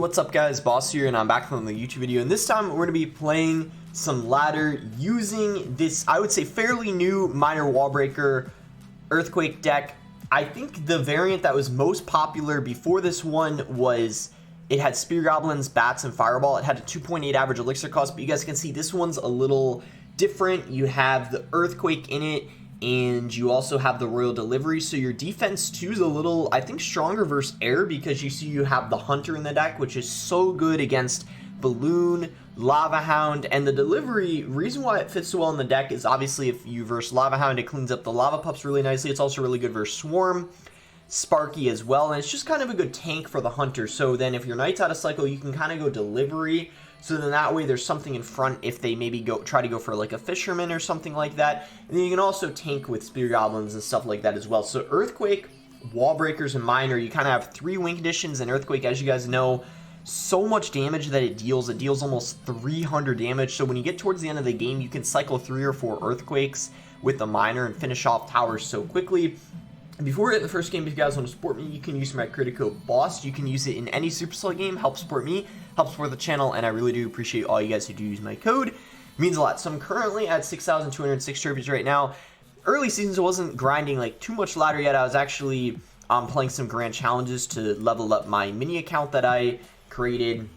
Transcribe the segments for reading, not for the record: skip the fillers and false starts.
what's up guys, Boss here, and I'm back on the YouTube video, and this time we're going to be playing some ladder using this, I would say, fairly new Minor Wall Breaker Earthquake deck. I think the variant that was most popular before this one was, it had Spear Goblins, Bats, and Fireball. It had a 2.8 average elixir cost, but you guys can see this one's a little different. You have the Earthquake in it, and you also have the Royal Delivery, so your defense too is a little, I think, stronger versus air, because you see you have the Hunter in the deck, which is so good against Balloon, Lava Hound, and the Delivery. Reason why it fits so well in the deck is obviously if you verse Lava Hound, it cleans up the Lava Pups really nicely. It's also really good versus Swarm, Sparky as well, and it's just kind of a good tank for the Hunter. So then if your Knight's out of cycle, you can kind of go Delivery. So then that way there's something in front if they maybe try to go for like a Fisherman or something like that. And then you can also tank with Spear Goblins and stuff like that as well. So Earthquake, Wall Breakers, and Minor, you kind of have 3 win conditions. And Earthquake, as you guys know, so much damage that it deals. It deals almost 300 damage. So when you get towards the end of the game, you can cycle 3 or 4 Earthquakes with the Minor and finish off towers so quickly. Before we hit the first game, if you guys want to support me, you can use my credit code BOSS. You can use it in any Supercell game. Help support me, help support the channel, and I really do appreciate all you guys who do use my code. It means a lot. So I'm currently at 6,206 trophies right now. Early seasons, I wasn't grinding like too much ladder yet. I was actually playing some grand challenges to level up my mini account that I created.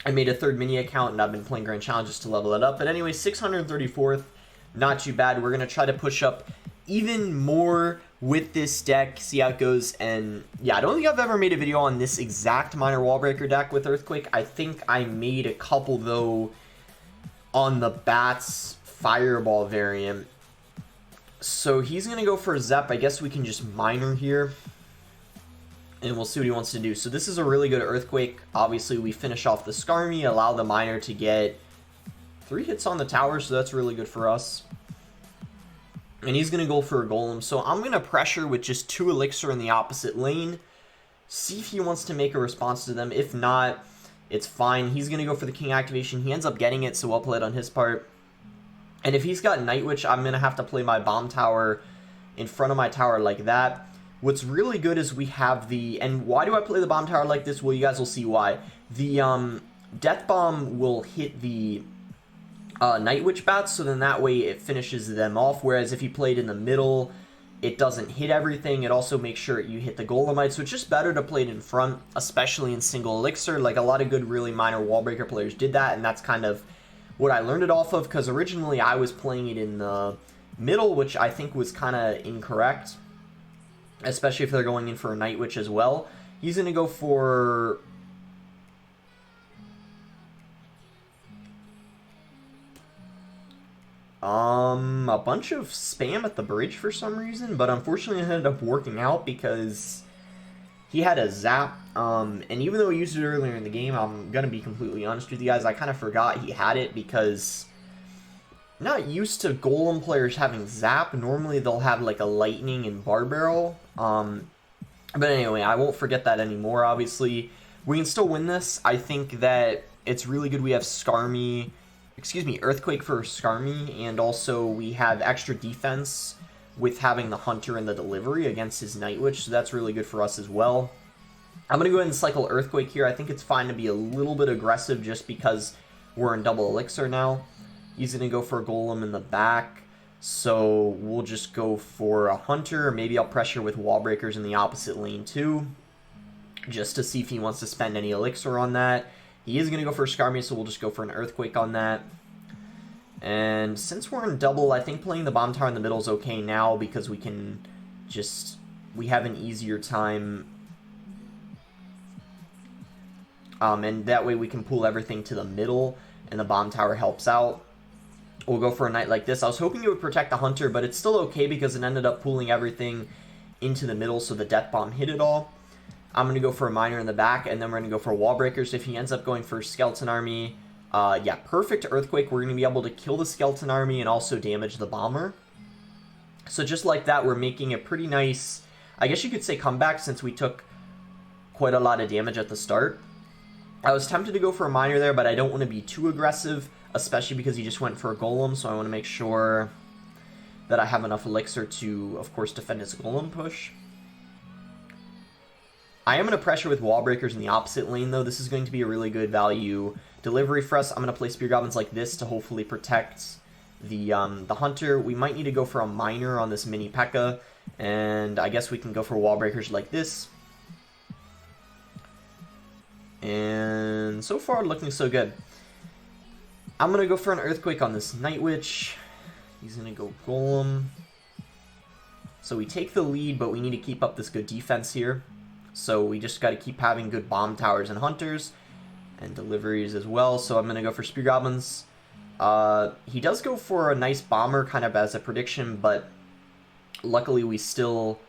I made a 3rd mini account, and I've been playing grand challenges to level it up. But anyway, 634th, not too bad. We're going to try to push up even more with this deck, see how it goes. And yeah, I don't think I've ever made a video on this exact Minor Wall Breaker deck with Earthquake. I think I made a couple though on the Bats Fireball variant. So he's gonna go for a Zep. I guess we can just Minor here and we'll see what he wants to do. So this is a really good Earthquake. Obviously we finish off the Skarmy, allow the Minor to get 3 hits on the tower, so that's really good for us. And he's going to go for a Golem. So I'm going to pressure with just 2 Elixir in the opposite lane. See if he wants to make a response to them. If not, it's fine. He's going to go for the King activation. He ends up getting it, so well played on his part. And if he's got Night Witch, I'm going to have to play my Bomb Tower in front of my tower like that. What's really good is we have the... And why do I play the Bomb Tower like this? Well, you guys will see why. The Death Bomb will hit the... Night Witch Bats, so then that way it finishes them off, whereas if you played in the middle, it doesn't hit everything. It also makes sure you hit the Golemites, so it's just better to play it in front, especially in single Elixir. Like, a lot of good, really Minor Wall Breaker players did that, and that's kind of what I learned it off of, because originally I was playing it in the middle, which I think was kind of incorrect, especially if they're going in for a Night Witch as well. He's going to go for... a bunch of spam at the bridge for some reason, but unfortunately it ended up working out because he had a Zap, and even though he used it earlier in the game, I'm gonna be completely honest with you guys, I kind of forgot he had it because I'm not used to Golem players having Zap. Normally they'll have like a Lightning and Bar Barrel, but anyway, I won't forget that anymore. Obviously, we can still win this. I think that it's really good we have Earthquake for Skarmy, and also we have extra defense with having the Hunter and the Delivery against his Night Witch, so that's really good for us as well. I'm going to go ahead and cycle Earthquake here. I think it's fine to be a little bit aggressive just because we're in double Elixir now. He's going to go for a Golem in the back, so we'll just go for a Hunter. Maybe I'll pressure with Wall Breakers in the opposite lane too, just to see if he wants to spend any Elixir on that. He is going to go for a Skarmy, so we'll just go for an Earthquake on that. And since we're in double, I think playing the Bomb Tower in the middle is okay now because we can just... we have an easier time. And that way we can pull everything to the middle, and the Bomb Tower helps out. We'll go for a Knight like this. I was hoping it would protect the Hunter, but it's still okay because it ended up pulling everything into the middle, so the Death Bomb hit it all. I'm going to go for a Minor in the back, and then we're going to go for Wall Breakers. If he ends up going for Skeleton Army, yeah, perfect Earthquake. We're going to be able to kill the Skeleton Army and also damage the Bomber. So just like that, we're making a pretty nice, I guess you could say, comeback, since we took quite a lot of damage at the start. I was tempted to go for a Minor there, but I don't want to be too aggressive, especially because he just went for a Golem, so I want to make sure that I have enough Elixir to, of course, defend his Golem push. I am going to pressure with wall breakers in the opposite lane, though. This is going to be a really good value delivery for us. I'm going to play spear goblins like this to hopefully protect the hunter. We might need to go for a miner on this mini P.E.K.K.A. And I guess we can go for wall breakers like this. And so far, looking so good. I'm going to go for an Earthquake on this Night Witch. He's going to go Golem. So we take the lead, but we need to keep up this good defense here. So we just got to keep having good bomb towers and hunters. And deliveries as well. So I'm going to go for Spear Goblins. He does go for a nice bomber kind of as a prediction, but luckily we still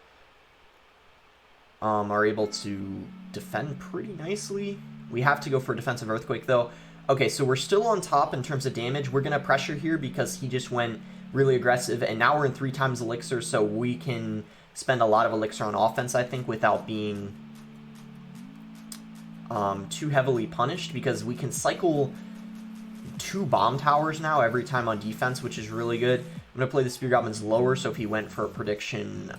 are able to defend pretty nicely. We have to go for a defensive Earthquake though. Okay, so we're still on top in terms of damage. We're going to pressure here because he just went really aggressive, and now we're in 3 times elixir, so we can spend a lot of elixir on offense, I think, without being too heavily punished, because we can cycle 2 bomb towers now every time on defense, which is really good. I'm going to play the Spear Goblins lower, so if he went for a prediction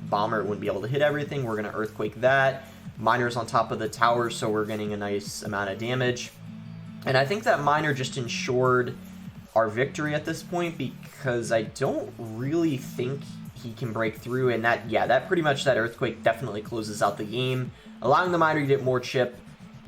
bomber, it wouldn't be able to hit everything. We're going to Earthquake that. Miner's on top of the tower, so we're getting a nice amount of damage. And I think that Miner just ensured our victory at this point, because I don't really think he can break through. And that, yeah, that pretty much, that Earthquake definitely closes out the game, allowing the Miner to get more chip.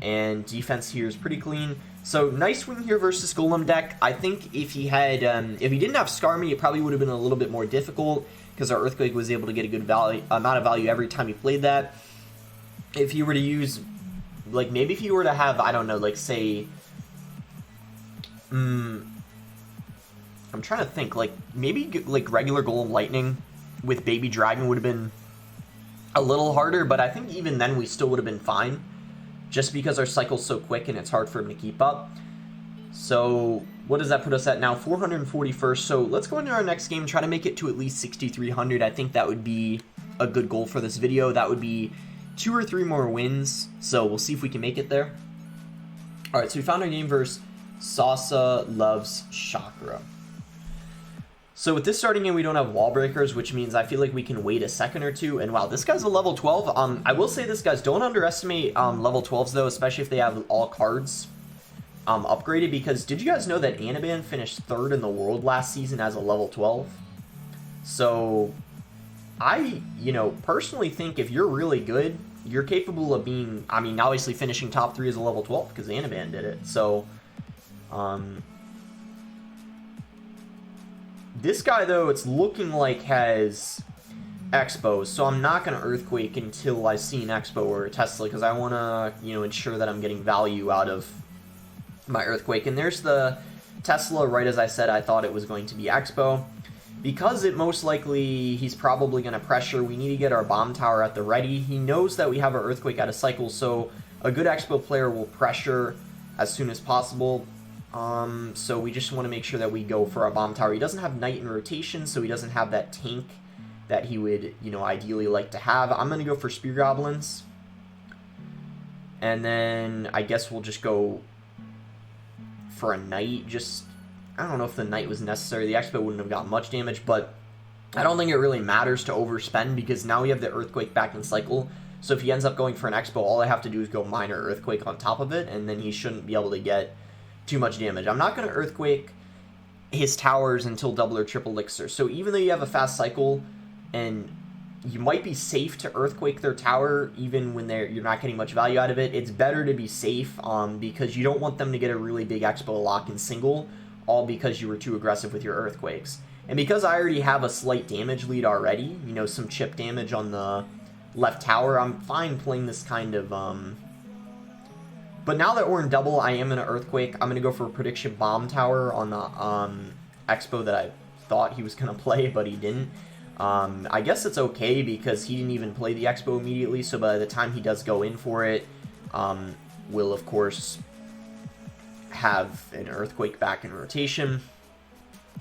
And defense here is pretty clean. So nice win here versus Golem deck. I think if he had, if he didn't have Scar Me, it probably would have been a little bit more difficult, because our Earthquake was able to get a good amount of value every time he played that. If he were to use, like, maybe if he were to have, I don't know, like, say, I'm trying to think, like, maybe, like, regular Golem Lightning with Baby Dragon would have been a little harder, but I think even then we still would have been fine, just because our cycle's so quick and it's hard for him to keep up. So, what does that put us at now? 441st, so let's go into our next game, try to make it to at least 6,300. I think that would be a good goal for this video. That would be 2 or 3 more wins, so we'll see if we can make it there. Alright, so we found our game versus Sasa Loves Chakra. So with this starting game, we don't have wall breakers, which means I feel like we can wait a second or two. And wow, this guy's a level 12. I will say this, guys, don't underestimate level 12s though, especially if they have all cards upgraded, because did you guys know that Anaban finished 3rd in the world last season as a level 12? So I, personally think if you're really good, you're capable of being, I mean, obviously finishing top 3 as a level 12, because Anaban did it. So, this guy, though, it's looking like has Expos, so I'm not going to Earthquake until I see an Expo or a Tesla, because I want to, ensure that I'm getting value out of my Earthquake. And there's the Tesla, right as I said, I thought it was going to be Expo. Because it most likely, he's probably going to pressure, we need to get our bomb tower at the ready. He knows that we have our Earthquake out of cycle, so a good Expo player will pressure as soon as possible. So we just want to make sure that we go for our bomb tower. He doesn't have Knight in rotation, so he doesn't have that tank that he would, ideally like to have. I'm going to go for Spear Goblins. And then I guess we'll just go for a Knight. I don't know if the Knight was necessary. The Expo wouldn't have gotten much damage, but I don't think it really matters to overspend, because now we have the Earthquake back in cycle. So if he ends up going for an Expo, all I have to do is go Miner Earthquake on top of it, and then he shouldn't be able to get too much damage. I'm not going to Earthquake his towers until double or triple elixir. So even though you have a fast cycle, and you might be safe to Earthquake their tower even when you're not getting much value out of it, it's better to be safe, because you don't want them to get a really big Expo lock in single, all because you were too aggressive with your Earthquakes. And because I already have a slight damage lead already, some chip damage on the left tower, I'm fine playing this kind of, But now that we're in double, I am going to Earthquake. I'm going to go for a prediction bomb tower on the Expo that I thought he was going to play, but he didn't. I guess it's okay, because he didn't even play the Expo immediately, so by the time he does go in for it, we'll, of course, have an Earthquake back in rotation.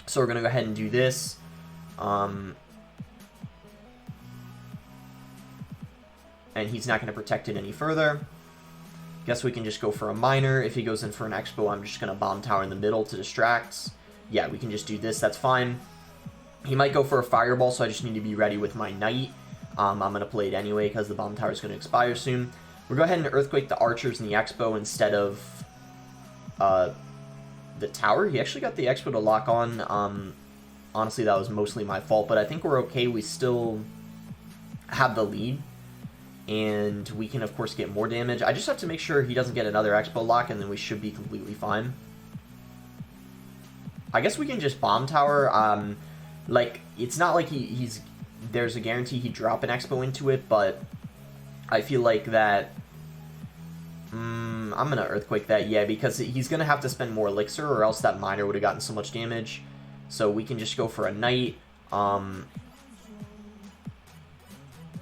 So we're going to go ahead and do this. And he's not going to protect it any further. Guess we can just go for a Miner. If he goes in for an Expo, I'm just going to bomb tower in the middle to distract. Yeah, we can just do this. That's fine. He might go for a Fireball, so I just need to be ready with my Knight. I'm going to play it anyway because the bomb tower is going to expire soon. We'll go ahead and Earthquake the archers and the Expo instead of the tower. He actually got the Expo to lock on. Honestly, that was mostly my fault, but I think we're okay. We still have the lead, and we can, of course, get more damage. I just have to make sure he doesn't get another Expo lock, and then we should be completely fine. I guess we can just bomb tower. Like, it's not like there's a guarantee he'd drop an Expo into it, but I feel like that... I'm going to Earthquake that, yeah, because he's going to have to spend more elixir, or else that miner would have gotten so much damage. So we can just go for a knight. I'm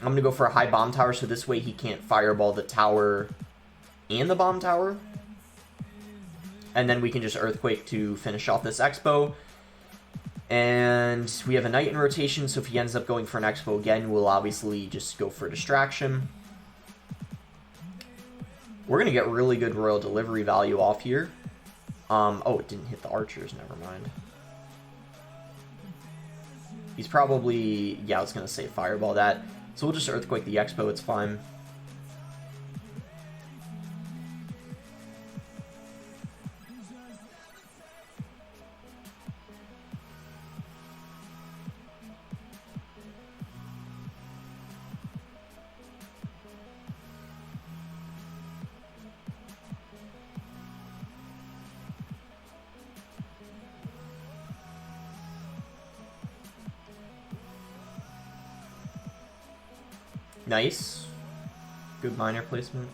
going to go for a high bomb tower, so this way he can't fireball the tower and the bomb tower. And then we can just Earthquake to finish off this Expo. And we have a knight in rotation, so if he ends up going for an Expo again, we'll obviously just go for distraction. We're going to get really good royal delivery value off here. Oh, it didn't hit the archers, never mind. He's probably, yeah, I was going to say fireball that. So we'll just Earthquake the Expo, it's fine. Nice. Good miner placement.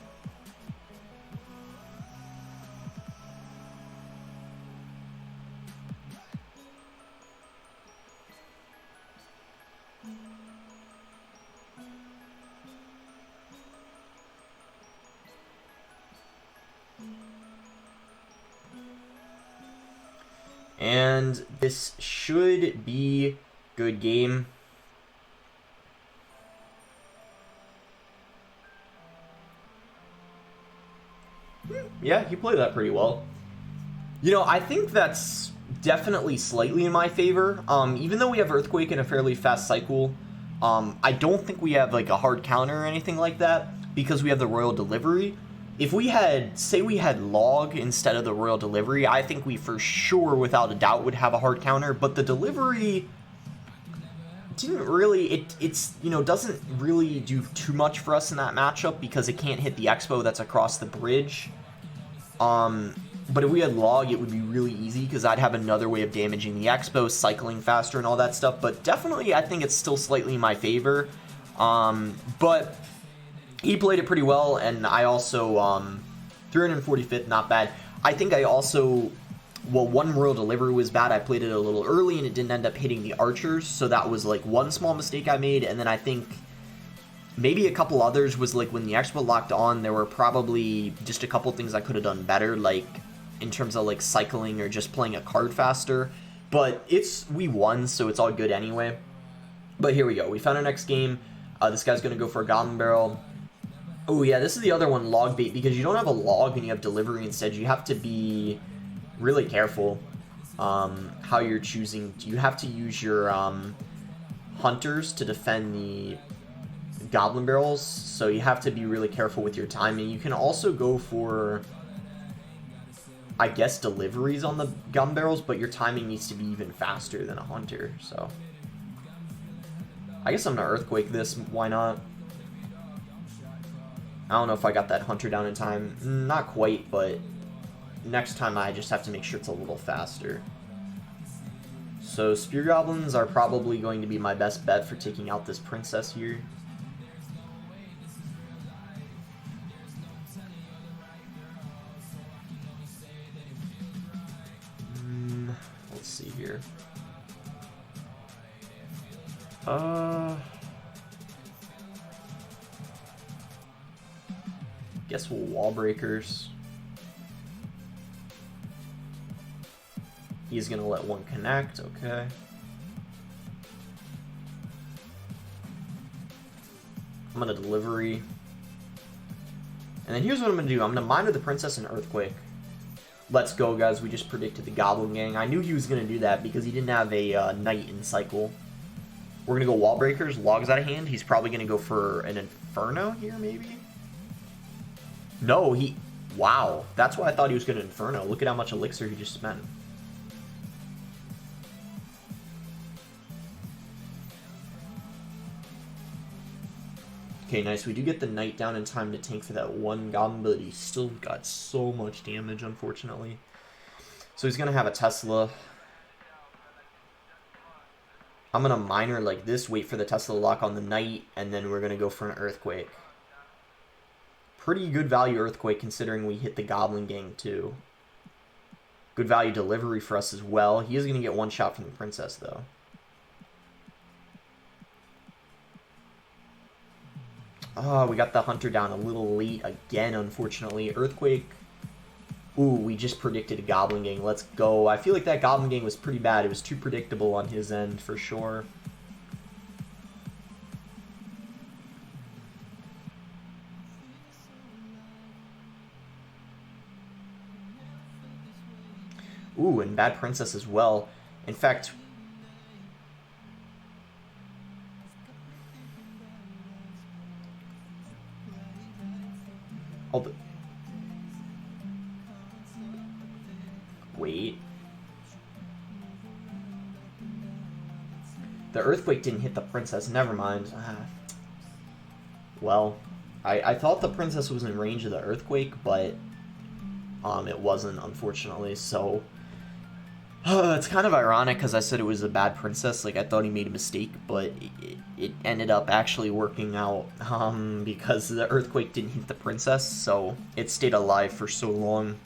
And this should be good game. Yeah, he played that pretty well. You know, I think that's definitely slightly in my favor. Even though we have Earthquake in a fairly fast cycle, I don't think we have like a hard counter or anything like that because we have the Royal Delivery. If we had, say we had Log instead of the Royal Delivery, I think we for sure, without a doubt, would have a hard counter. But the Delivery didn't really, it's you know, doesn't really do too much for us in that matchup because it can't hit the Expo that's across the bridge. But if we had Log, it would be really easy because I'd have another way of damaging the Expo, cycling faster and all that stuff. But definitely, I think it's still slightly in my favor. But he played it pretty well, and I also, 345th, not bad. I think I also, well, one Royal Delivery was bad. I played it a little early, and it didn't end up hitting the archers, so that was, like, one small mistake I made. And then I think maybe a couple others was, like, when the Expo locked on, there were probably just a couple things I could have done better, like, in terms of, like, cycling or just playing a card faster. But we won, so it's all good anyway. But here we go. We found our next game. This guy's going to go for a Goblin Barrel. Oh, yeah, this is the other one, Log Bait, because you don't have a Log and you have Delivery instead. You have to be really careful how you're choosing. You have to use your Hunters to defend the Goblin Barrels, so you have to be really careful with your timing. You can also go for, I guess, Deliveries on the Gun Barrels, but your timing needs to be even faster than a Hunter, so I guess I'm going to Earthquake this, why not? I don't know if I got that Hunter down in time. Not quite, but next time I just have to make sure it's a little faster. So Spear Goblins are probably going to be my best bet for taking out this Princess here. Let's see here. Guess we'll Wall Breakers. He's gonna let one connect, okay. I'm gonna Delivery. And then here's what I'm gonna do. I'm gonna Miner the Princess and Earthquake. Let's go, guys. We just predicted the Goblin Gang. I knew he was gonna do that because he didn't have a Knight in cycle. We're going to go Wall Breakers. Log's out of hand. He's probably going to go for an Inferno here, maybe? No, he... Wow. That's why I thought he was going to Inferno. Look at how much elixir he just spent. Okay, nice. We do get the Knight down in time to tank for that one Goblin, but he still got so much damage, unfortunately. So he's going to have a Tesla. I'm going to Miner like this, wait for the Tesla to lock on the Knight, and then we're going to go for an Earthquake. Pretty good value Earthquake considering we hit the Goblin Gang too. Good value delivery for us as well. He is going to get one shot from the Princess though. Oh, we got the Hunter down a little late again, unfortunately. Earthquake. Ooh, we just predicted a Goblin Gang. Let's go. I feel like that Goblin Gang was pretty bad. It was too predictable on his end, for sure. Ooh, and bad Princess as well. In fact... Oh, wait. The Earthquake didn't hit the Princess. Never mind. Well, I thought the Princess was in range of the Earthquake, but it wasn't, unfortunately. So it's kind of ironic because I said it was a bad Princess. Like, I thought he made a mistake, but it ended up actually working out because the Earthquake didn't hit the Princess, so it stayed alive for so long.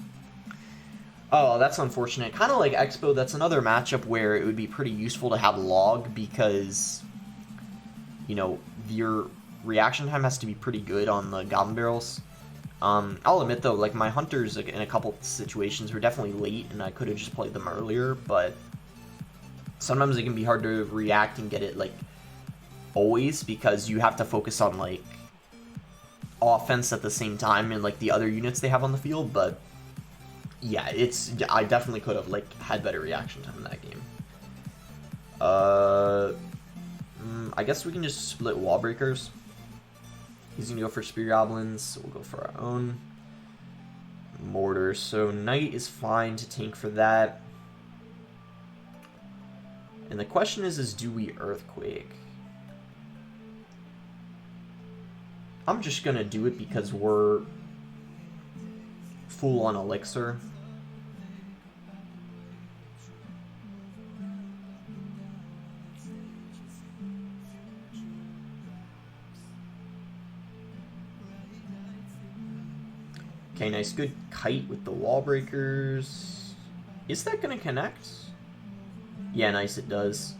Oh, that's unfortunate. Kind of like Expo, that's another matchup where it would be pretty useful to have Log because, you know, your reaction time has to be pretty good on the Goblin Barrels. I'll admit though, like my Hunters in a couple situations were definitely late and I could have just played them earlier, but sometimes it can be hard to react and get it like always because you have to focus on like offense at the same time and like the other units they have on the field, but yeah, I definitely could have like had better reaction time in that game. I guess we can just split Wall Breakers. He's going to go for Spear Goblins. We'll go for our own Mortar. So Knight is fine to tank for that. And the question is do we Earthquake? I'm just going to do it because we're full on Elixir. Okay, nice. Good kite with the Wall Breakers. Is that going to connect? Yeah, nice, it does.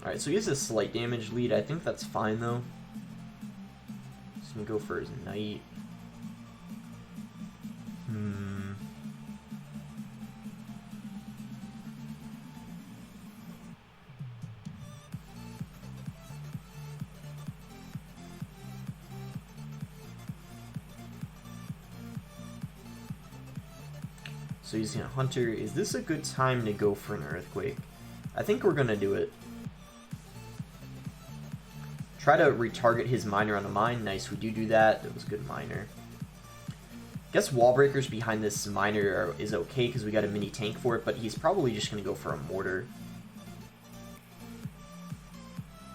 Alright, so he has a slight damage lead. I think that's fine, though. He's going to go for his Knight. So he's going to Hunter. Is this a good time to go for an Earthquake? I think we're going to do it. Try to retarget his Miner on a mine. Nice, we do that. That was a good Miner. Guess Wall Breakers behind this Miner is okay because we got a mini tank for it, but he's probably just going to go for a Mortar.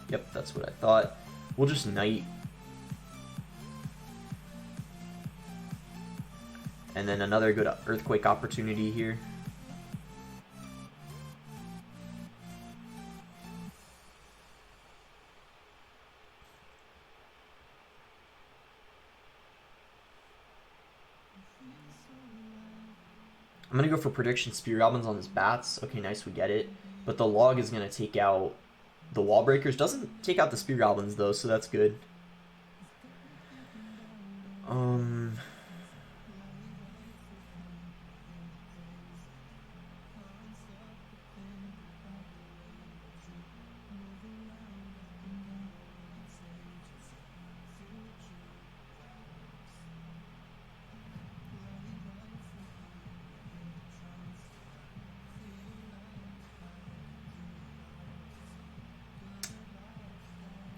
Yep, that's what I thought. We'll just Knight. And then another good Earthquake opportunity here. I'm going to go for Prediction Spear Goblins on his Bats. Okay, nice, we get it. But the Log is going to take out the Wall Breakers. Doesn't take out the Spear Goblins, though, so that's good.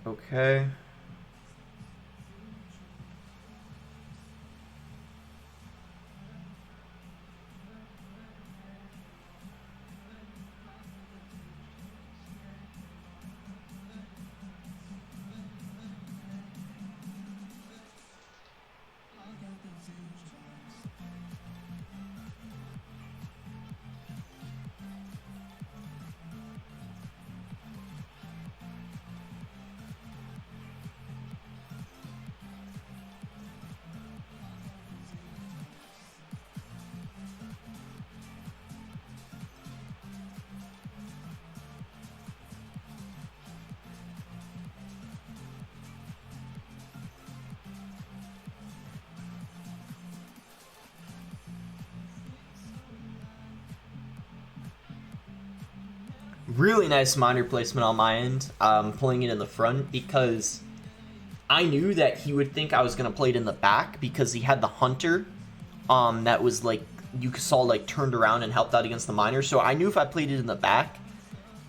Okay. Really nice miner placement on my end, pulling it in the front, because I knew that he would think I was going to play it in the back, because he had the hunter that was like, you saw like turned around and helped out against the miner. So I knew if I played it in the back,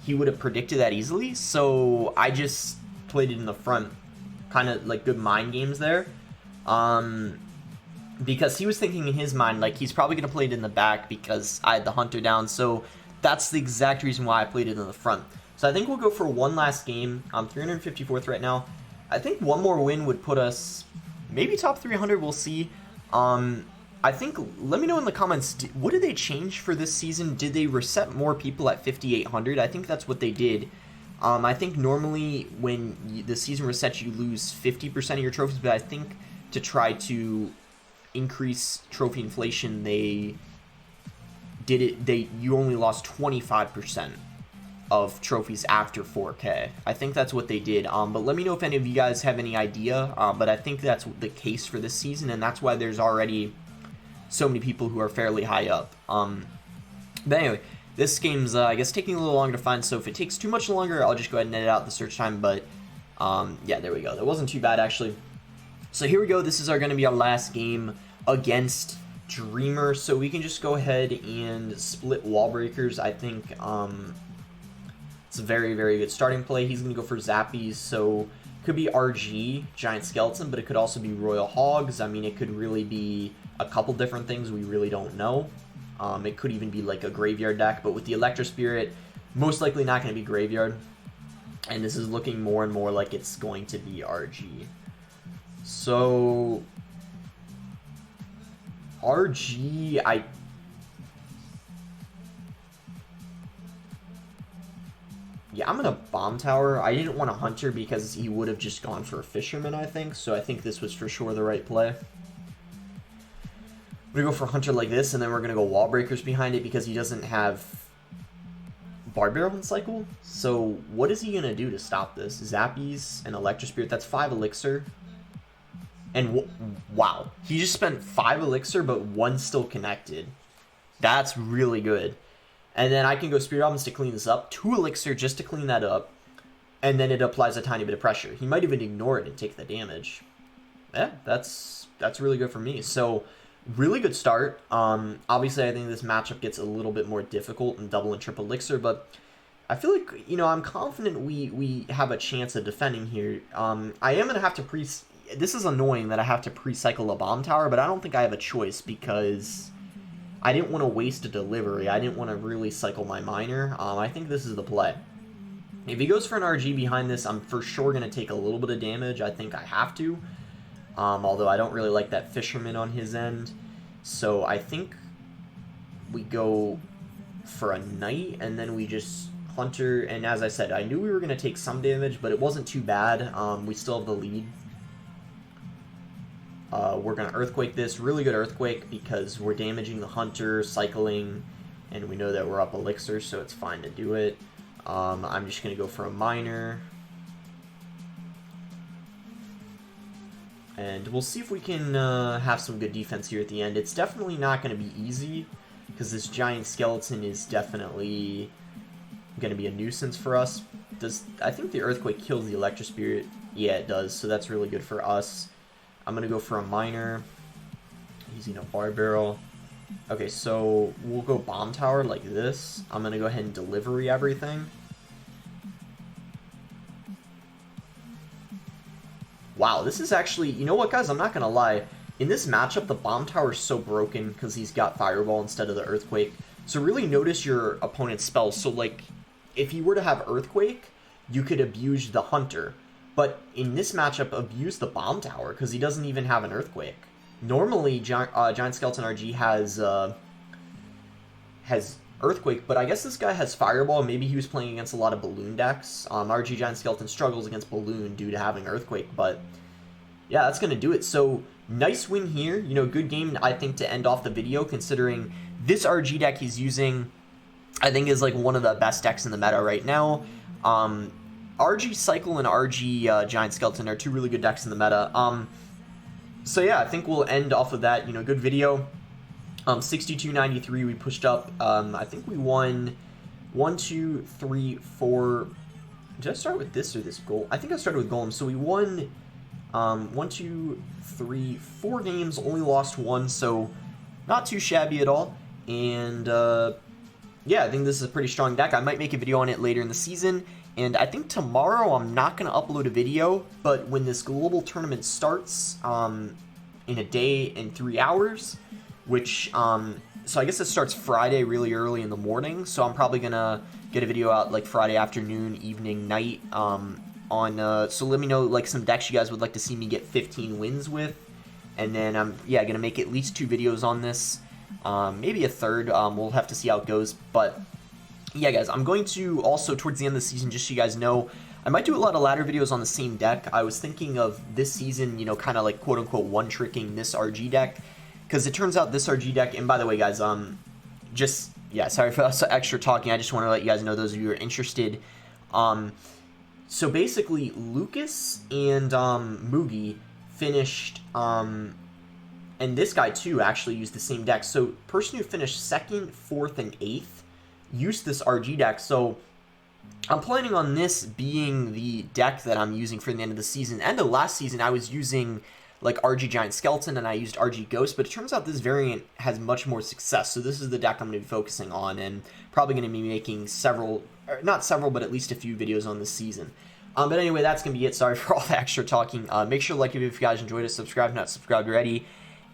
he would have predicted that easily. So I just played it in the front, kind of like good mind games there. Because he was thinking in his mind, like, he's probably going to play it in the back because I had the hunter down. So that's the exact reason why I played it in the front. So I think we'll go for one last game. I'm 354th right now. I think one more win would put us maybe top 300. We'll see. I think, let me know in the comments, what did they change for this season? Did they reset more people at 5,800? I think that's what they did. I think normally when the season resets, you lose 50% of your trophies, but I think to try to increase trophy inflation, they did it, you only lost 25% of trophies after 4K. I think that's what they did. But let me know if any of you guys have any idea. But I think that's the case for this season, and that's why there's already so many people who are fairly high up. But anyway, this game's, I guess, taking a little longer to find, so if it takes too much longer, I'll just go ahead and edit out the search time, but, yeah, there we go. That wasn't too bad, actually. So here we go. This is going to be our last game against Dreamer, so we can just go ahead and split wall breakers. I think, it's a very, very good starting play. He's going to go for Zappies, so could be RG, Giant Skeleton, but it could also be Royal Hogs. I mean, it could really be a couple different things. We really don't know. It could even be like a graveyard deck, but with the Electro Spirit, most likely not going to be graveyard. And this is looking more and more like it's going to be RG. So RG, yeah, I'm gonna Bomb Tower. I didn't want a Hunter because he would have just gone for a Fisherman, I think. So I think this was for sure the right play. We're gonna go for Hunter like this, and then we're gonna go Wall Breakers behind it because he doesn't have Bar Barrel in cycle. So what is he gonna do to stop this? Zappies and Electro Spirit. That's 5 elixir. And wow, he just spent 5 elixir, but 1 still connected. That's really good. And then I can go Spirit Albums to clean this up. 2 elixir just to clean that up. And then it applies a tiny bit of pressure. He might even ignore it and take the damage. Yeah, that's really good for me. So, really good start. Obviously, I think this matchup gets a little bit more difficult in double and triple elixir. But I feel like, you know, I'm confident we have a chance of defending here. I am going to have to this is annoying that I have to pre-cycle a Bomb Tower. But I don't think I have a choice because I didn't want to waste a delivery. I didn't want to really cycle my miner. I think this is the play. If he goes for an RG behind this, I'm for sure going to take a little bit of damage. I think I have to. Although I don't really like that Fisherman on his end. So I think we go for a Knight, and then we just Hunter. And as I said, I knew we were going to take some damage, but it wasn't too bad. We still have the lead. We're going to Earthquake this. Really good Earthquake because we're damaging the Hunter, cycling, and we know that we're up Elixir, so it's fine to do it. I'm just going to go for a Miner. And we'll see if we can have some good defense here at the end. It's definitely not going to be easy because this Giant Skeleton is definitely going to be a nuisance for us. I think the Earthquake kills the Electro Spirit? Yeah, it does, so that's really good for us. I'm going to go for a Miner, using a Bar Barrel. Okay, so we'll go Bomb Tower like this. I'm going to go ahead and delivery everything. Wow, this is actually, you know what, guys? I'm not gonna lie. In this matchup, the bomb tower is so broken because he's got Fireball instead of the Earthquake. So really notice your opponent's spells. So, like, if you were to have Earthquake, you could abuse the Hunter. But in this matchup, abuse the bomb tower because he doesn't even have an Earthquake. Normally, Giant Skeleton RG has Earthquake, but I guess this guy has Fireball. Maybe he was playing against a lot of Balloon decks. RG Giant Skeleton struggles against Balloon due to having Earthquake, but yeah, that's going to do it. So, nice win here. You know, good game, I think, to end off the video, considering this RG deck he's using, I think, is like one of the best decks in the meta right now. RG Cycle and RG Giant Skeleton are two really good decks in the meta. So yeah, I think we'll end off of that. You know, good video. 62-93, we pushed up. I think we won 1, 2, 3, 4. Did I start with this or this goal? I think I started with Golem. So we won 1, 2, 3, 4 games, only lost 1, so not too shabby at all. And yeah, I think this is a pretty strong deck. I might make a video on it later in the season. And I think tomorrow I'm not going to upload a video, but when this global tournament starts in a day and 3 hours, which, so I guess it starts Friday really early in the morning, so I'm probably going to get a video out like Friday afternoon, evening, night, so let me know like some decks you guys would like to see me get 15 wins with, and then I'm, yeah, going to make at least 2 videos on this, maybe a third, we'll have to see how it goes, but yeah, guys, I'm going to also, towards the end of the season, just so you guys know, I might do a lot of ladder videos on the same deck. I was thinking of this season, you know, kind of like quote-unquote one-tricking this RG deck, because it turns out this RG deck, and by the way, guys, just, yeah, sorry for extra talking, I just want to let you guys know, those of you who are interested, so basically, Lucas and Mugi finished, and this guy too actually used the same deck, so person who finished 2nd, 4th, and 8th used this RG deck, so I'm planning on this being the deck that I'm using for the end of the season. End of last season, I was using like RG Giant Skeleton and I used RG Ghost, but it turns out this variant has much more success, so this is the deck I'm going to be focusing on, and probably going to be making several, or not several, but at least a few videos on this season. But anyway, that's going to be it. Sorry for all the extra talking. Make sure to like it if you guys enjoyed it, subscribe if not subscribed already,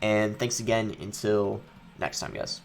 and thanks again until next time, guys.